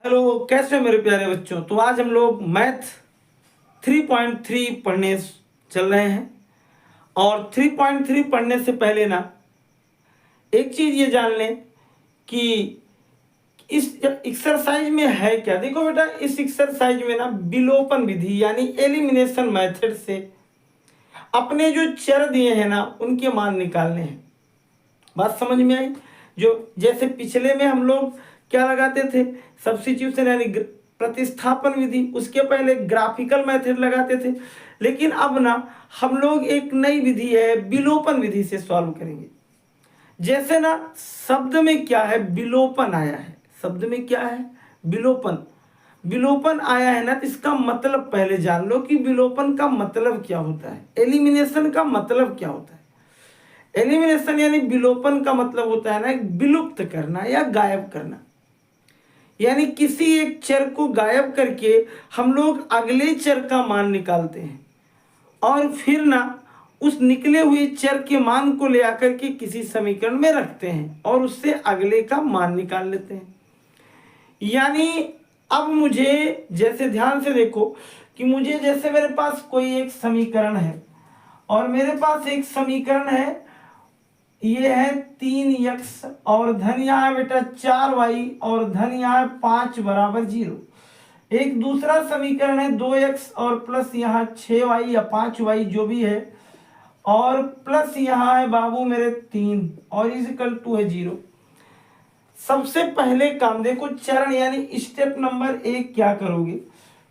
Hello, कैसे हो मेरे प्यारे बच्चों। तो आज हम लोग मैथ 3.3 पढ़ने चल रहे हैं। और 3.3 पढ़ने से पहले ना एक चीज ये जान लें कि इस एक्सरसाइज में है क्या। देखो बेटा, इस एक्सरसाइज में ना विलोपन विधि यानी एलिमिनेशन मेथड से अपने जो चर दिए हैं ना उनके मान निकालने हैं। बात समझ में आई। जो जैसे पिछले में हम लोग क्या लगाते थे, सब्स्टिट्यूशन यानी प्रतिस्थापन विधि, उसके पहले ग्राफिकल मेथड लगाते थे। लेकिन अब ना हम लोग एक नई विधि है विलोपन विधि से सॉल्व करेंगे। जैसे ना शब्द में क्या है, विलोपन आया है। शब्द में क्या है, विलोपन। विलोपन आया है ना, तो इसका मतलब पहले जान लो कि विलोपन का मतलब क्या होता है, एलिमिनेशन का मतलब क्या होता है। एलिमिनेशन यानी विलोपन का मतलब होता है ना विलुप्त करना या गायब करना। यानी किसी एक चर को गायब करके हम लोग अगले चर का मान निकालते हैं और फिर ना उस निकले हुए चर के मान को ले आकर के किसी समीकरण में रखते हैं और उससे अगले का मान निकाल लेते हैं। यानी अब मुझे जैसे ध्यान से देखो कि मुझे जैसे मेरे पास कोई एक समीकरण है और मेरे पास एक समीकरण है, ये है 3x और धन यहाँ है बेटा 4y और धन यहाँ है 5 बराबर 0। एक दूसरा समीकरण है 2x और प्लस यहाँ 6y या 5y जो भी है और प्लस यहाँ है बाबू मेरे 3 और इक्वल टू है 0। सबसे पहले काम देखो, चरण यानी स्टेप नंबर 1 क्या करोगे।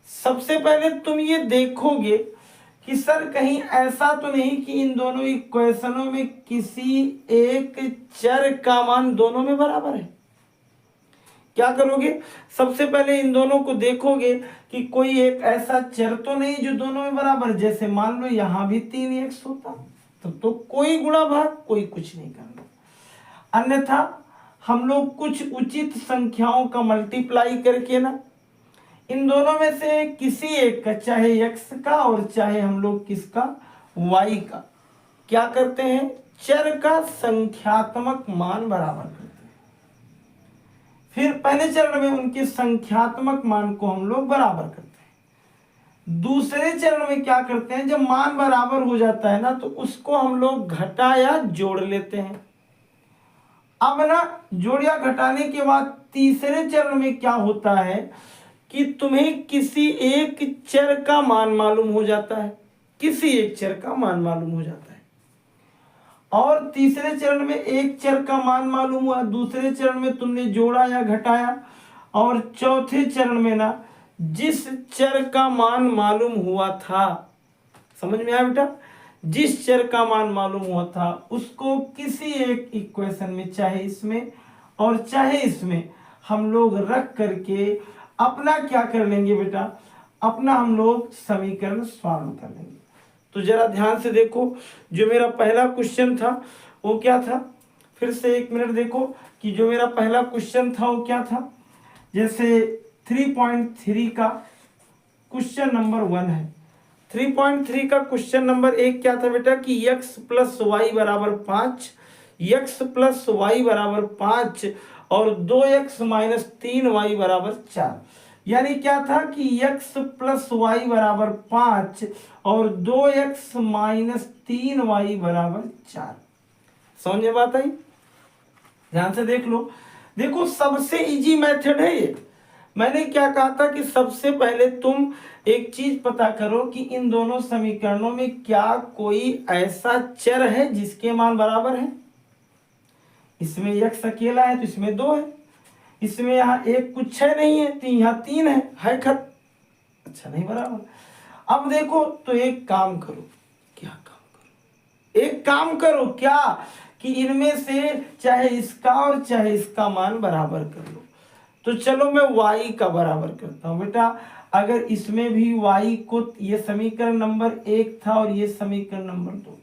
सबसे पहले तुम ये देखोगे कि सर कहीं ऐसा तो नहीं कि इन दोनों इक्वेशनों में किसी एक चर का मान दोनों में बराबर है। क्या करोगे, सबसे पहले इन दोनों को देखोगे कि कोई एक ऐसा चर तो नहीं जो दोनों में बराबर। जैसे मान लो यहां भी 3x होता तो कोई गुणा भाग कोई कुछ नहीं करना। अन्यथा हम लोग कुछ उचित संख्याओं का मल्टीप्लाई करके ना इन दोनों में से किसी एक का, चाहे x का और चाहे हम लोग किसका y का, क्या करते हैं, चर का संख्यात्मक मान बराबर करते हैं। फिर पहले चरण में उनके संख्यात्मक मान को हम लोग बराबर करते हैं। दूसरे चरण में क्या करते हैं, जब मान बराबर हो जाता है ना तो उसको हम लोग घटा या जोड़ लेते हैं। अब ना जोड़ या घटाने के बाद तीसरे चरण में क्या होता है कि तुम्हें किसी एक चर का मान मालूम हो जाता है, किसी एक चर का मान मालूम हो जाता है। और तीसरे चरण में एक चर का मान मालूम हुआ, दूसरे चरण में तुमने जोड़ा या घटाया और चौथे चरण में ना जिस चर का मान मालूम हुआ था, समझ में आया बेटा, जिस चर का मान मालूम हुआ था उसको किसी एक इक्वेशन में, चाहे इसमें और चाहे इसमें, हम लोग रख करके अपना क्या कर लेंगे बेटा, अपना हम लोग समीकरण सॉल्व कर लेंगे। तो जरा ध्यान से देखो, जो मेरा पहला क्वेश्चन था वो क्या था, फिर से एक मिनट देखो कि जो मेरा पहला क्वेश्चन था वो क्या था। जैसे 3.3 का क्वेश्चन नंबर 1 है। 3.3 का क्वेश्चन नंबर 1 क्या था बेटा कि x प्लस वाई बराबर 5, x प्लस वाई बराबर 5 और 2x माइनस 3y बराबर 4। यानी क्या था कि x प्लस वाई बराबर 5 और 2x माइनस 3y बराबर 4। समझ में बात आई, ध्यान से देख लो। देखो सबसे इजी मेथड है ये। मैंने क्या कहा था कि सबसे पहले तुम एक चीज पता करो कि इन दोनों समीकरणों में क्या कोई ऐसा चर है जिसके मान बराबर है। इसमें x अकेला है तो इसमें 2 है, इसमें यहाँ एक कुछ है नहीं है तो यहाँ 3 है खत, अच्छा नहीं बराबर। अब देखो तो एक काम करो, क्या काम करो, एक काम करो क्या कि इनमें से चाहे इसका और चाहे इसका मान बराबर कर लो। तो चलो मैं y का बराबर करता हूं बेटा। अगर इसमें भी y को, ये समीकरण नंबर 1 था और ये समीकरण नंबर 2,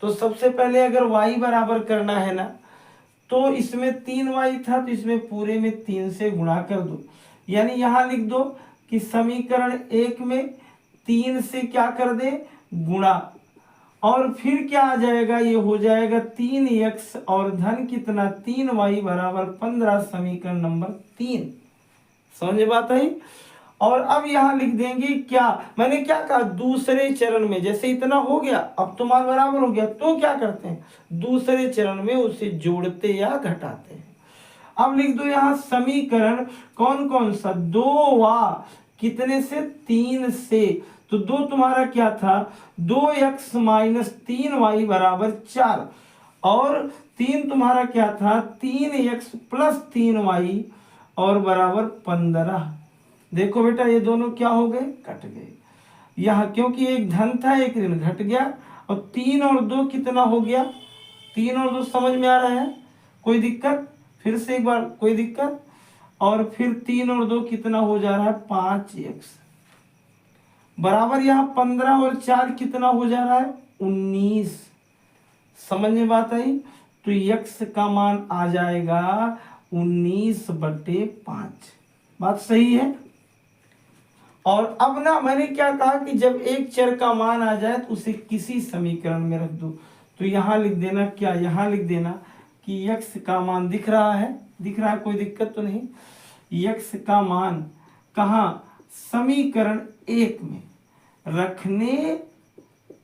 तो सबसे पहले अगर y बराबर करना है ना तो इसमें 3y था तो इसमें पूरे में 3 से गुणा कर दो। यानी यहां लिख दो कि समीकरण 1 में 3 से क्या कर दे, गुणा, और फिर क्या आ जाएगा, ये हो जाएगा 3x और धन कितना 3y बराबर 15, समीकरण नंबर 3। समझ में बात आई। और अब यहाँ लिख देंगे क्या, मैंने क्या कहा, दूसरे चरण में, जैसे इतना हो गया अब तुम्हारा बराबर हो गया तो क्या करते हैं, दूसरे चरण में उसे जोड़ते या घटाते हैं। अब लिख दो यहाँ समीकरण कौन कौन सा, 2 कितने से, 3 से। तो 2 तुम्हारा क्या था, 2x माइनस 3y बराबर 4, और 3 तुम्हारा क्या था, 3x प्लस 3y और बराबर 15। देखो बेटा ये दोनों क्या हो गए, कट गए। यहाँ क्योंकि एक धन था एक ऋण, घट गया। और 3 और 2 कितना हो गया, 3 और 2 समझ में आ रहा है, कोई दिक्कत, फिर से एक बार, कोई दिक्कत। और फिर 3 और 2 कितना हो जा रहा है, 5x बराबर यहाँ 15 और 4 कितना हो जा रहा है, 19। समझ में बात आई। तो x का मान आ जाएगा 19/5। बात सही है। और अब ना मैंने क्या कहा कि जब एक चर का मान आ जाए तो उसे किसी समीकरण में रख दो। तो यहाँ लिख देना क्या, यहाँ लिख देना कि x का मान दिख रहा है, दिख रहा है, कोई दिक्कत तो नहीं। x का मान कहाँ, समीकरण 1 में रखने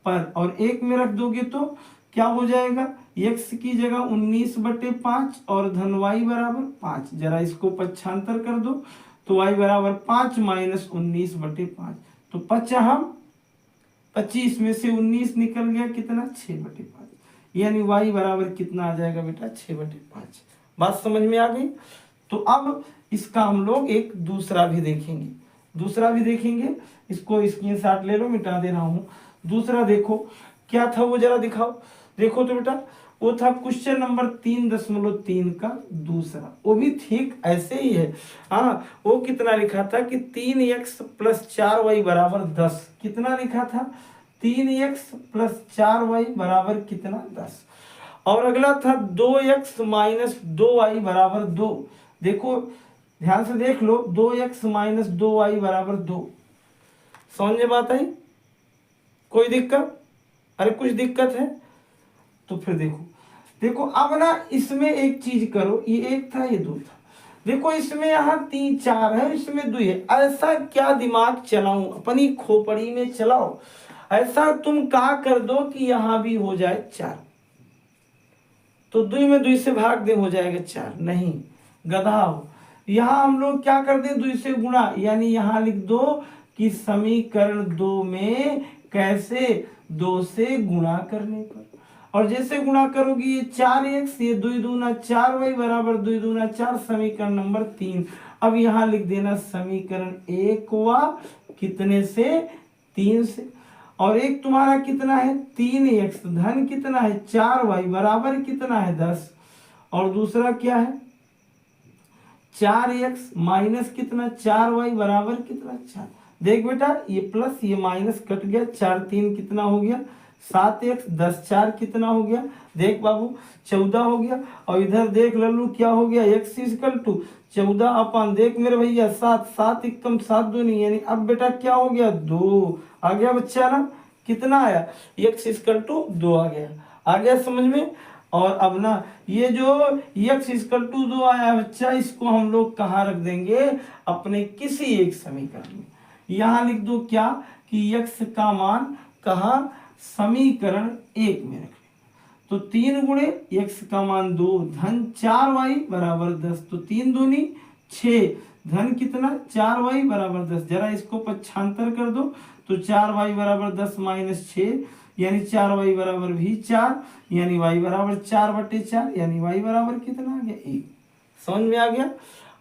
पर, और 1 में रख दोगे तो क्या हो जाएगा, x की जगह 19/5 और धन y बराबर 5। जरा इसको पक्षांतर कर दो तो y बराबर 5 माइनस 19/5। तो 25 में से 19 निकल गया कितना, 6/5। यानी y बराबर कितना आ जाएगा बेटा, 6/5। बात समझ में आ गई। तो अब इसका हम लोग एक दूसरा भी देखेंगे, इसको स्क्रीनशॉट ले लो, मिटा दे रहा हूं। दूसरा देखो क्या था वो जरा दिखाओ। देखो तो बेटा वो था क्वेश्चन नंबर 3.3 का दूसरा, वो भी ठीक ऐसे ही है। हाँ, वो कितना लिखा था कि 3x प्लस 4y बराबर 10। कितना लिखा था, 3x प्लस 4y बराबर कितना, 10। और अगला था 2x माइनस 2y बराबर 2। देखो ध्यान से देख लो, 2x माइनस 2y बराबर 2। समझ में बात आई, कोई दिक्कत, अरे कुछ दिक्कत है तो फिर देखो अब ना इसमें एक चीज करो, ये 1 था ये 2 था, देखो इसमें यहाँ 3 4 है, इसमें 2 है। ऐसा क्या दिमाग चलाऊं, अपनी खोपड़ी में चलाओ। ऐसा तुम क्या कर दो कि यहाँ भी हो जाए 4, तो 2 में 2 से भाग दे, हो जाएगा 4। नहीं गधा हो, यहाँ हम लोग क्या कर दे, 2 से गुणा, यानी यहाँ लिख दो कि समीकरण 2 में कैसे, 2 से गुणा करने पर। और जैसे गुणा करोगे ये 4x, ये 2 दूना 4y बराबर 2 दूना 4, समीकरण नंबर 3। अब यहाँ लिख देना समीकरण 1 कितने से, 3 से। और एक तुम्हारा कितना है, 3x धन कितना है 4y बराबर कितना है 10। और दूसरा क्या है, 4x माइनस कितना 4y बराबर कितना 4। देख बेटा ये प्लस ये माइनस कट गया, 4 3 कितना हो गया 7x, 10 4 कितना हो गया, देख बाबू 14 हो गया। और इधर देख लल्लू क्या हो गया, x इक्वल टू 14 अपन, देख मेरे भैया 7 7 एकम 7 दूनी, यानी अब बेटा क्या हो गया 2 आ गया बच्चा ना, कितना आया x इक्वल टू 2 आ गया समझ में। और अब ना ये जो x इक्वल टू 2 आया बच्चा, इसको हम लोग कहाँ रख देंगे, अपने किसी एक समीकरण में। यहाँ लिख दो क्या कि x का मान कहाँ, समीकरण 1 में रखें। तो 3 गुणे x का मान 2 धन 4y बराबर 10, तो 3 दूनी 6 धन कितना 4y बराबर 10। जरा इसको पक्षांतर कर दो तो 4y बराबर 10 माइनस 6, यानी 4y बराबर भी 4, यानी y बराबर 4/4, यानी y बराबर कितना आ गया 1। समझ में आ गया।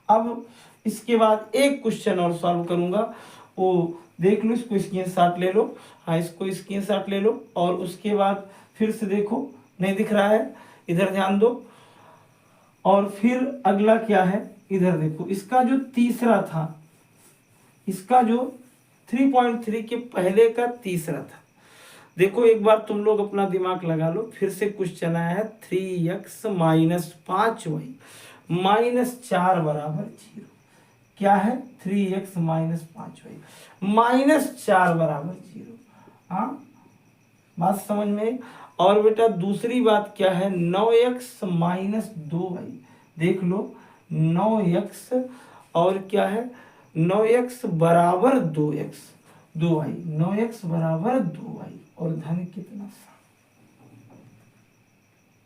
अब इसके बाद एक क्वेश्चन और सॉल्व करूंगा, वो देख लो, इसको स्क्रीनशॉट ले लो। हाँ इसको स्क्रीनशॉट ले लो। और उसके बाद फिर से देखो, नहीं दिख रहा है, इधर ध्यान दो। और फिर अगला क्या है, इधर देखो, इसका जो तीसरा था, इसका जो 3.3 के पहले का तीसरा था, देखो एक बार तुम लोग अपना दिमाग लगा लो। फिर से क्वेश्चन आया है 3x माइनस 5y माइनस 4 बराबर 0। क्या है 3x माइनस 5y माइनस 4 बराबर 0। हाँ बात समझ में। और बेटा दूसरी बात क्या है, 9x माइनस 2y, देख लो 9x और क्या है 9x बराबर 2x 2y 9x बराबर 2y और धन कितना 7।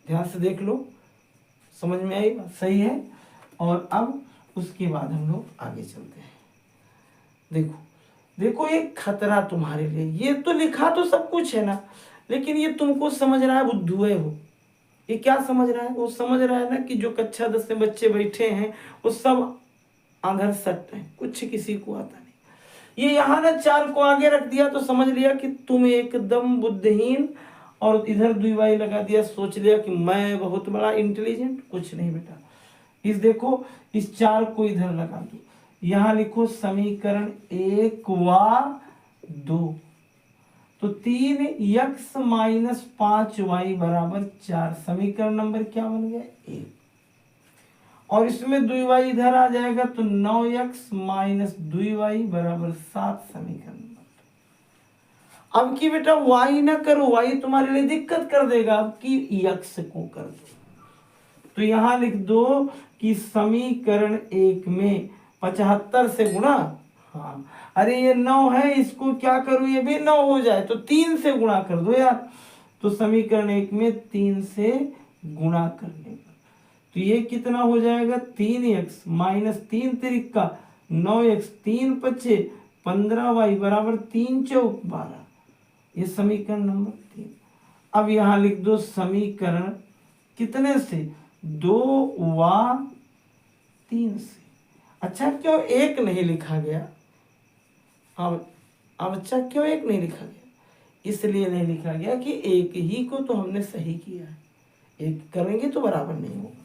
ध्यान से देख लो, समझ में आई बात? सही है। और अब उसके बाद हम लोग आगे चलते हैं। देखो देखो एक खतरा तुम्हारे लिए, ये तो लिखा तो सब कुछ है ना, लेकिन ये तुमको समझ रहा है बुद्धू है वो। ये क्या समझ रहा है? वो समझ रहा है ना कि जो कक्षा 10 में बच्चे बैठे हैं वो सब आंधर सट है, कुछ किसी को आता नहीं। ये यहाँ ना 4 को आगे रख दिया तो समझ लिया कि तुम एकदम बुद्धिहीन, और इधर द्विवाई लगा दिया, सोच लिया कि मैं बहुत बड़ा इंटेलिजेंट। कुछ नहीं बेटा, इस देखो इस 4 को इधर लगा दो, यहाँ लिखो समीकरण 1 व 2, तो 3x माइनस 5y बराबर 4। समीकरण नंबर क्या बन गया 1, और इसमें 2y इधर आ जाएगा तो 9x माइनस 2y बराबर 7 समीकरण नंबर। अब की बेटा y ना करो, y तुम्हारे लिए दिक्कत कर देगा, अब की x को कर दो। तो यहां लिख दो कि समीकरण 1 में 75 से गुणा, हाँ अरे ये 9 है, इसको क्या करूं ये भी 9 हो जाए, तो 3 से गुणा कर दो यार। तो समीकरण 1 में 3 से गुणा करने पर तो ये कितना हो जाएगा 3x माइनस 3 तिरिका 9x 3 पचे 15y बराबर 3 चौक 12। ये समीकरण नंबर 3। अब यहां लिख दो समीकरण कितने से 2 व 3 से। अच्छा क्यों 1 नहीं लिखा गया? अब अच्छा क्यों 1 नहीं लिखा गया? इसलिए नहीं लिखा गया कि 1 ही को तो हमने सही किया है, 1 करेंगे तो बराबर नहीं होगा।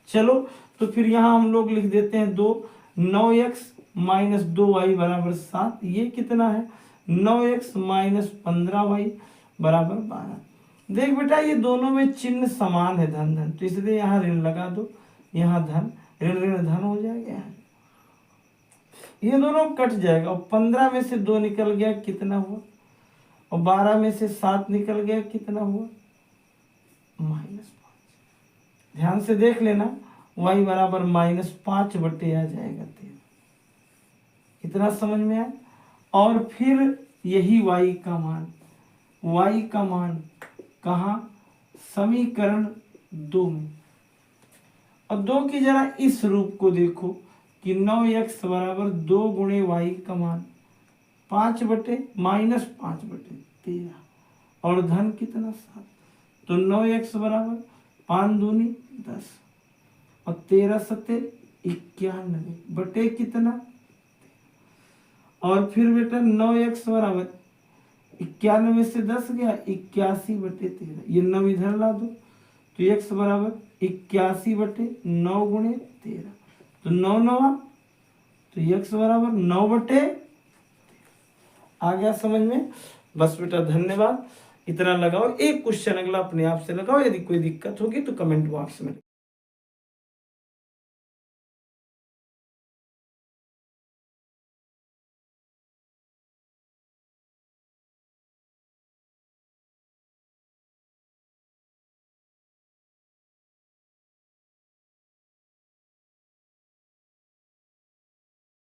चलो तो फिर यहाँ हम लोग लिख देते हैं 2, 9x माइनस 2y बराबर 7। ये कितना है 9x माइनस 15y बराबर 12। देख बेटा ये दोनों में चिन्ह समान है, धन धन, तो इसलिए यहाँ ऋण लगा दो, यहाँ धन, ऋण ऋण धन हो जाएगा, ये दोनों कट जाएगा। और 15 में से 2 निकल गया कितना हुआ, और 12 में से 7 निकल गया कितना हुआ -5। ध्यान से देख लेना y बराबर -5 बटे आ जाएगा 13। इतना समझ में आया? और फिर यही y का मान कहाँ समीकरण 2 में। और 2 की जरा इस रूप को देखो कि 9x बराबर 2 गुणे y का मान 5 बटे -5/13 और धन कितना 7। तो 9x बराबर 5 दूनी 10 और 13 सत्ते 91 बटे कितना। और फिर बेटा 9x बराबर 91 से 10 गया 81/13, ये 9 इधर ला दो तो x बराबर 81/9 गुणे 13, तो 9 9 तो x बराबर 9/13 आ गया समझ में। बस बेटा धन्यवाद, इतना लगाओ। एक क्वेश्चन अगला अपने आप से लगाओ, यदि कोई दिक्कत होगी तो कमेंट बॉक्स में